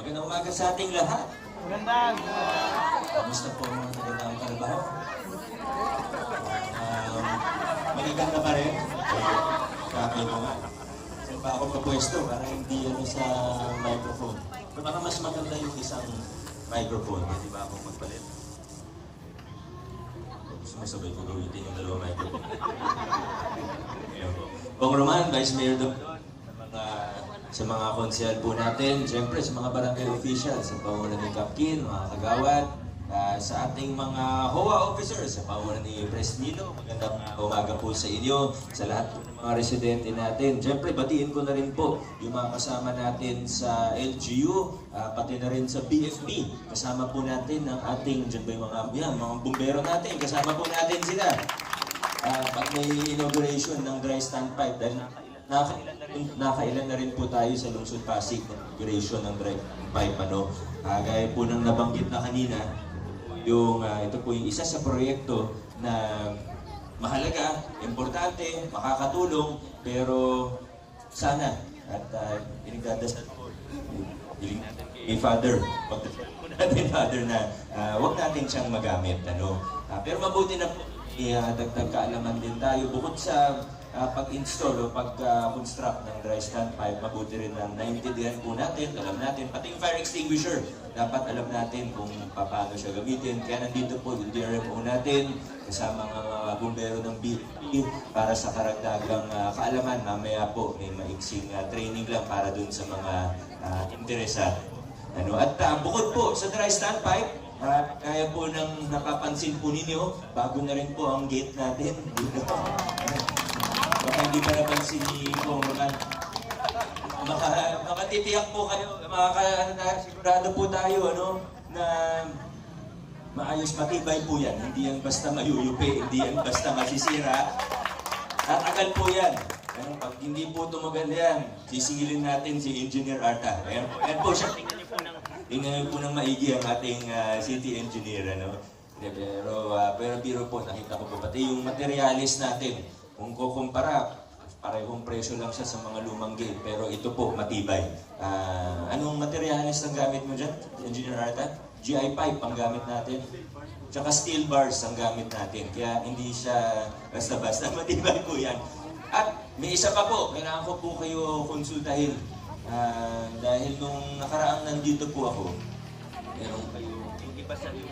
Magandang umaga sa ating lahat. Magandang! Kamusta po ang mga nagandang trabaho? Magiganda pa rin. Sabi ko nga. Saan pa ako papwesto para hindi sa microphone. Pero baka mas maganda yung isang microphone. Hindi ba ako magpalit? Sumasabay ko gawin yung dalawang microphone. Bong Roman, Vice Mayor Dr. Sa mga konsehal po natin, siyempre sa mga barangay officials, sa pangunan ni Kapkin, mga kagawad, sa ating mga HOA officers, sa pangunan ni Pres Nino, magandang umaga po sa inyo, sa lahat po ng mga residente natin. Siyempre, batiin ko na rin po yung mga kasama natin sa LGU, pati na rin sa BFP. Kasama po natin ang ating, dyan ba yung mga bumbero natin, kasama po natin sila. Pag may inauguration ng dry standpipe, dahil nakailan na rin po tayo sa Lungsod Pasig ng inauguration ng dry pipe. Gaya po ng nabanggit na kanina, ito po yung isa sa proyekto na mahalaga, importante, makakatulong, pero sana at inigdadasal po, hiling natin kay Father, Father na huwag natin siyang magamit. Pero mabuti na po, dagdag kaalaman din tayo bukod sa pag-install o pag-construct ng dry standpipe, mabuti rin na naintindihan po natin, alam natin, pati yung fire extinguisher, dapat alam natin kung paano siya gamitin. Kaya nandito po yung DRMO natin, kasama mga bumbero ng BFP para sa karagdagang kaalaman. Mamaya po may maiksing training lang para dun sa mga interesado. At bukod po sa dry standpipe, kaya po nang napapansin po ninyo, bago na rin po ang gate natin. Baka hindi pa napansin ni Bong Roman. Makatitiyak po kayo, sigurado po tayo na maayos, matibay po yan. Hindi yan basta mayuyupi, hindi yan basta masisira. Tatagal po yan. Pag hindi po tumagal yan, sisingilin natin si Engineer Arta. Ayan po siya. Tingnan niyo po ng maigi ang ating city engineer. Pero biro po, nakita ko po pati yung materialis natin. Kung kukumpara, parehong presyo lang siya sa mga lumang gate. Pero ito po, matibay. Anong materialis ang gamit mo dyan, Engineer Arta? GI pipe ang gamit natin. Tsaka steel bars ang gamit natin. Kaya hindi siya basta-basta. Matibay po yan. At may isa pa po, kailangan ko po kayo konsultahin. Dahil nung nakaraang nandito po ako, meron kayo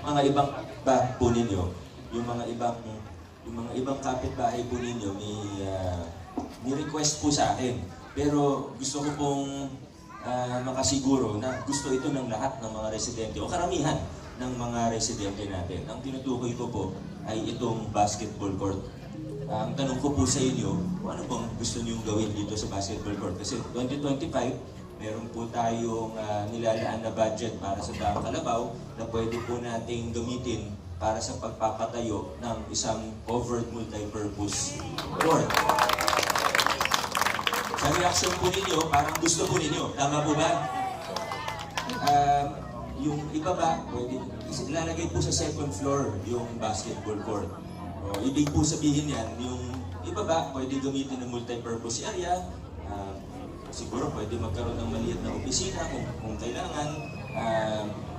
mga ibang ba po ninyo, yung mga ibang kapitbahay po ninyo may request po sa akin. Pero gusto ko pong makasiguro na gusto ito ng lahat ng mga residente o karamihan ng mga residente natin. Ang tinutukoy ko po ay itong basketball court. Ang tanong ko po sa inyo, ano bang gusto niyong gawin dito sa basketball court? Kasi 2025, meron po tayong nilalaan na budget para sa Daang Kalabaw na pwede po nating gamitin para sa pagpapatayo ng isang covered multi-purpose court. Sa reaction po ninyo, parang gusto po ninyo. Tama po ba? Yung iba ba, pwede ilalagay po sa second floor yung basketball court. Ibig po sabihin yan, yung iba ba, pwede gamitin ng multi-purpose area. Siguro pwede magkaroon ng maliit na opisina kung kailangan.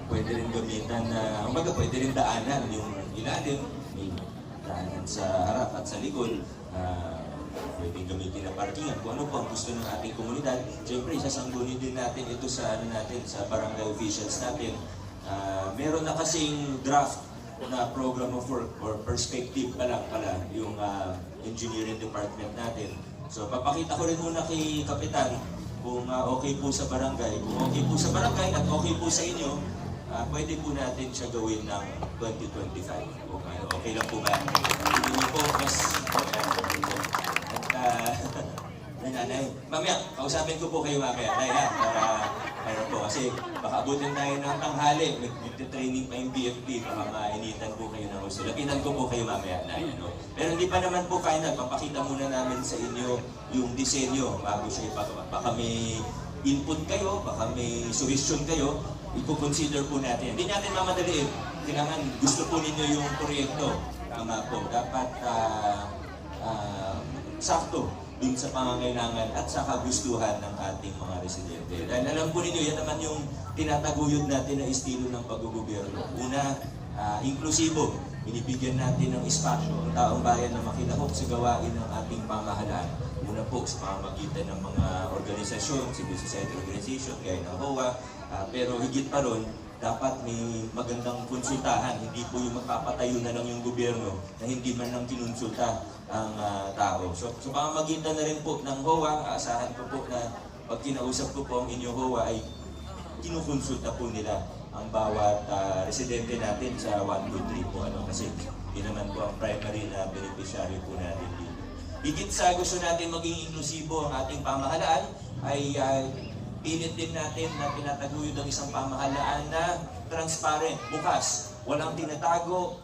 Pwede rin gamitan na, pwede rin daanan yung ilalim. May daanan sa harap at sa likod. Pwede gamitin na parkingan. Kung ano po ang gusto ng ating komunidad. Siyempre, sasanggunin din natin ito sa sa barangay officials natin. Meron na kasing draft na program of work or perspective pa lang pala yung engineering department natin. So papakita ko rin muna kay Kapitan kung okay po sa barangay. Kung okay po sa barangay at okay po sa inyo, pwede po natin siya gawin ng 2025. Okay lang po ba? Hindi po mas nanay. Mamaya, kausapin ko po kayo mamaya. Para po kasi baka abutin tayo ng tanghali. Nagtitraining pa yung BFP. Baka mainitan po kayo ng gusto. Lapitan ko po kayo mamaya. Pero hindi pa naman po final. Papakita muna namin sa inyo yung disenyo bago siya ipagawa. Baka may input kayo, baka may suggestion kayo, ipo-consider po natin. Hindi natin mamadaliin. Kailangan gusto po ninyo yung proyekto. Tama po. Dapat sakto dun sa pangangailangan at sa kagustuhan ng ating mga residente. Dahil alam po ninyo, yan naman yung tinataguyod natin na estilo ng paggugobyerno. Una, inklusibo. Binibigyan natin ng espasyo ang taong bayan na makilahok sa gawain ng ating pamahalaan. Una po sa pamamagitan ng mga organisasyon, civil society organization, gaya ng HOA, pero higit pa ron, dapat may magandang konsultahan. Hindi po yung magpapatayo na lang yung gobyerno na hindi man lang kinonsulta ang tao. So pamamagitan na rin po ng HOA, aasahan ko po na pag kinausap ko po ang inyong HOA ay kinukonsulta po nila ang bawat residente natin sa 123 po. Kasi yun naman po ang primary na beneficiary po natin dito. Higit sa gusto natin maging inklusibo ang ating pamahalaan, ay pilit din natin na pinataguyod ang isang pamahalaan na transparent, bukas, walang tinatago,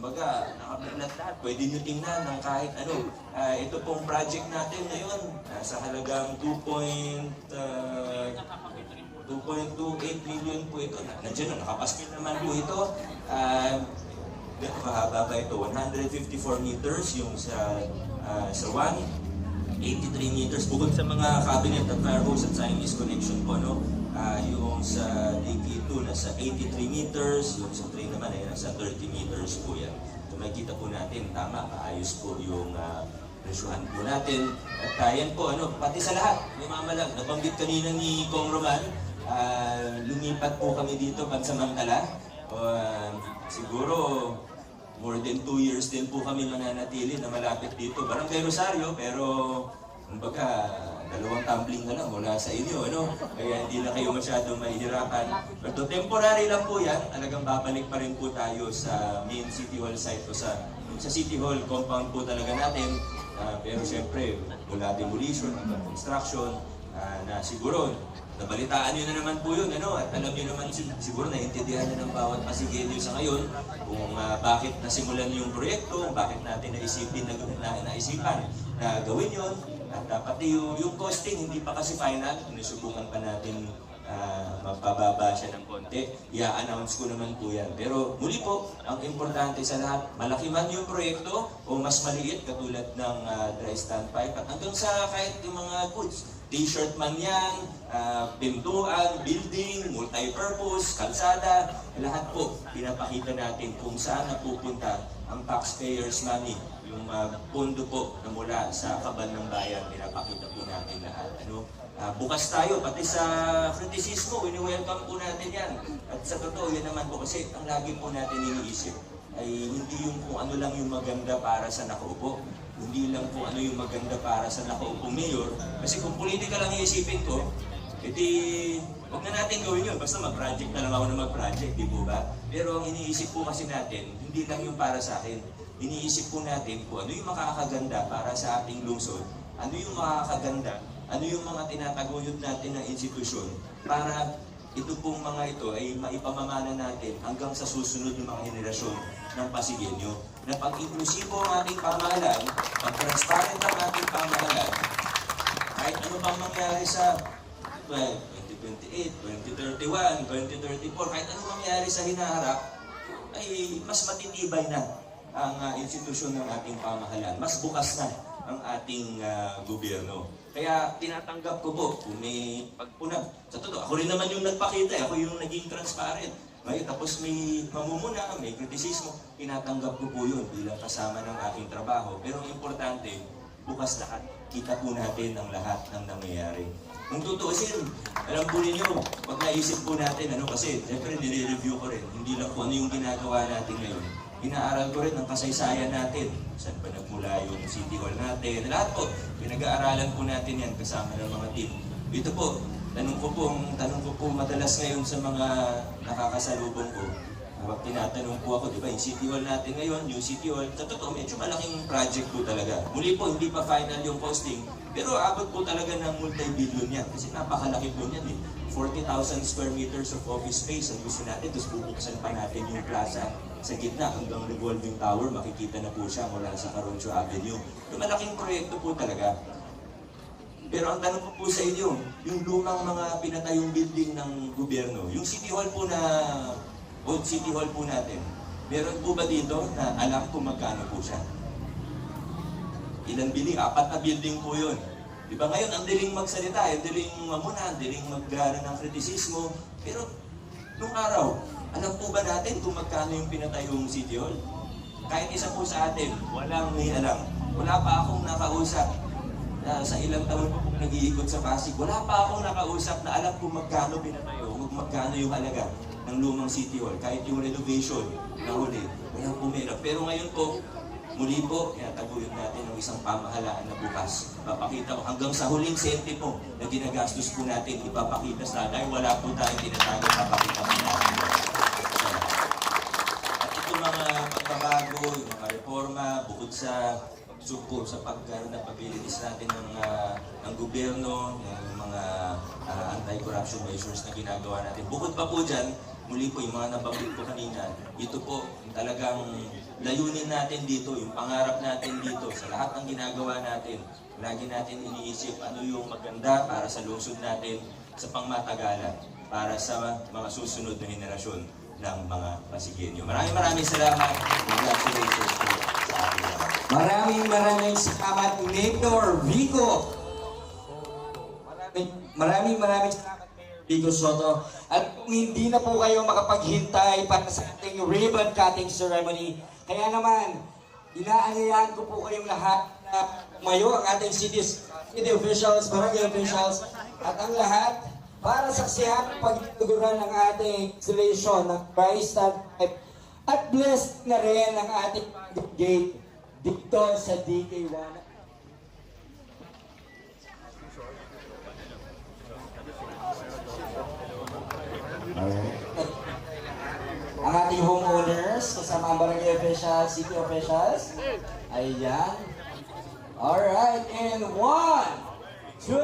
baga, nakapaglat lahat, pwede nyo tingnan ng kahit ano. Ito pong project natin ngayon, sa halagang 2.28 million po ito. Nandiyan na, nakapaskil naman po ito. Mahaba ba ito? 154 meters yung sa 1, 83 meters. Bukod sa mga cabinet at fire hose at Chinese connection po, no? Yung sa DK2 nasa 83 meters, yung sa 3 naman ay nasa 30 meters po yan. So makikita po natin, tama, maayos po yung presyuhan po natin. At yan po, pati sa lahat, may mamalag. Nabanggit kanina ni Kong Roman, lumipat po kami dito pansamantala. Siguro more than 2 years din po kami mananatili na malapit dito. Barangay Rosario, pero kumbaga, 2 tumbling na lang mula sa inyo, Kaya hindi na kayo masyadong mahihirapan. Pero temporary lang po yan. Talagang babalik pa rin po tayo sa main City Hall site o sa City Hall compound po talaga natin. Pero siyempre, mula demolition hanggang construction, na siguro, nabalitaan nyo na naman po yun, At alam nyo naman siguro naintindihan na ng bawat Pasigueño sa ngayon kung bakit nasimulan yung proyekto, bakit natin naisipan na gawin yun. At pati yung costing, hindi pa kasi final. Sinusubukan pa natin mapababa siya ng konti. I-announce ko naman po yan. Pero muli po, ang importante sa lahat, malaki man yung proyekto o mas maliit katulad ng dry stand pipe at hanggang sa kahit yung mga goods. T-shirt man yan, pintuan, building, multi-purpose, kalsada, lahat po pinapakita natin kung saan napupunta ang taxpayers' money. Yung pondo po na mula sa kaban ng bayan, pinapakita po natin lahat. Bukas tayo, pati sa kritisismo, wini-welcome po natin yan. At sa totoo, yan naman po kasi ang lagi po natin iniisip ay hindi yung kung ano lang yung maganda para sa nakaupo. Hindi lang kung ano yung maganda para sa nakaupong mayor. Kasi kung politika lang iisipin ko, edi huwag na natin gawin yun. Basta mag-project na lang ako na mag-project, di po ba? Pero ang iniisip po kasi natin, hindi lang yung para sa akin. Iniisip po natin kung ano yung makakaganda para sa ating lungsod, ano yung makakaganda, ano yung mga tinataguyod natin ng institusyon para ito pong mga ito ay maipamamana natin hanggang sa susunod ng mga henerasyon ng Pasigueño. Na pag-inklusibo ang ating pamahalaan, pag-transparent ang ating pamahalaan, kahit ano pang mangyari sa 2028, 2031, 2034, kahit ano mangyari sa hinaharap, ay mas matitibay na ang institusyon ng ating pamahalaan. Mas bukas na ang ating gobyerno. Kaya tinatanggap ko po kung may pagpunag. Sa totoo, ako rin naman yung nagpakita, ako yung naging transparent. Ngayon, tapos may mamumuna, may kritisismo, tinatanggap ko po yun bilang kasama ng aking trabaho. Pero ang importante, bukas lahat. Kita po natin ang lahat ng nangyayari. Kung tutuusin, alam po ninyo, pag naisip po natin, kasi siyempre nire-review ko rin, hindi lang po ano yung ginagawa natin ngayon. Inaaral ko rin ang kasaysayan natin. Saan ba nagmula yung City Hall natin? Lahat po, pinag-aaralan po natin yan kasama ng mga team. Ito po, tanong ko po madalas ngayon sa mga nakakasalubong ko. Kapag tinatanong po ako, di ba, yung City Hall natin ngayon, yung City Hall, sa totoo, medyo malaking project po talaga. Muli po, hindi pa final yung costing, pero abot po talaga ng multi-billion yan. Kasi napakalaki po yan 40,000 square meters of office space ang gusto natin, tapos bubuksan pa natin yung plaza sa gitna hanggang revolving tower, makikita na po siya mula sa Caroncio Avenue. Yung malaking proyekto po talaga. Pero ang tanong ko po sa inyo, yung lumang mga pinatayong building ng gobyerno, yung City Hall po Old City Hall po natin, meron po ba dito na alam kung magkano po siya? Ilan building? 4 na building po yun. Di ba ngayon, ang diling magsalita, ang diling mamuna, ang diling maggana ng kritisismo. Pero, nung araw, alam po ba natin kung magkano yung pinatayong City Hall? Kahit isa po sa atin, walang may alam. Wala pa akong nakausap sa ilang taon po kung nag-iikot sa Pasig. Wala pa akong nakausap na alam kung magkano pinatayo, magkano yung halaga ng lumang City Hall. Kahit yung renovation na huli, walang pumira. Pero ngayon po, muli po, tinataguyod natin ng isang pamahalaan na bukas. Papakita ko hanggang sa huling sentimo na ginagastos po natin, ipapakita sa dahil wala po tayong tinatago, papakita po natin. At ito mga pagbabago, yung mga reforma, bukod sa pagsugpo sa pagkaroon ng pabilis natin ng gobyerno, yung mga anti-corruption measures na ginagawa natin. Bukod pa po dyan, muli po yung mga nabanggit ko kanina, ito po talagang layunin natin dito, yung pangarap natin dito sa lahat ng ginagawa natin. Lagi natin iniisip ano yung maganda para sa lungsod natin sa pangmatagalan, para sa mga susunod na henerasyon ng mga Pasigueño. Maraming salamat. Congratulations po sa atin. Maraming salamat, Mayor Vico. Maraming salamat, Vico Soto. At kung hindi na po kayo makapaghintay para sa ating ribbon cutting ceremony, kaya naman, inaanyayahan ko po kayong lahat na tumayo ang ating city officials, barangay officials, at ang lahat para saksihan ang pagtuguran ng ating installation ng Tri-Star Pipe at blessed na rin ang ating gate dito sa DK1. Ang ating homeowners, kasama ang barangay officials, city officials. Ayan. Alright, and 1, 2,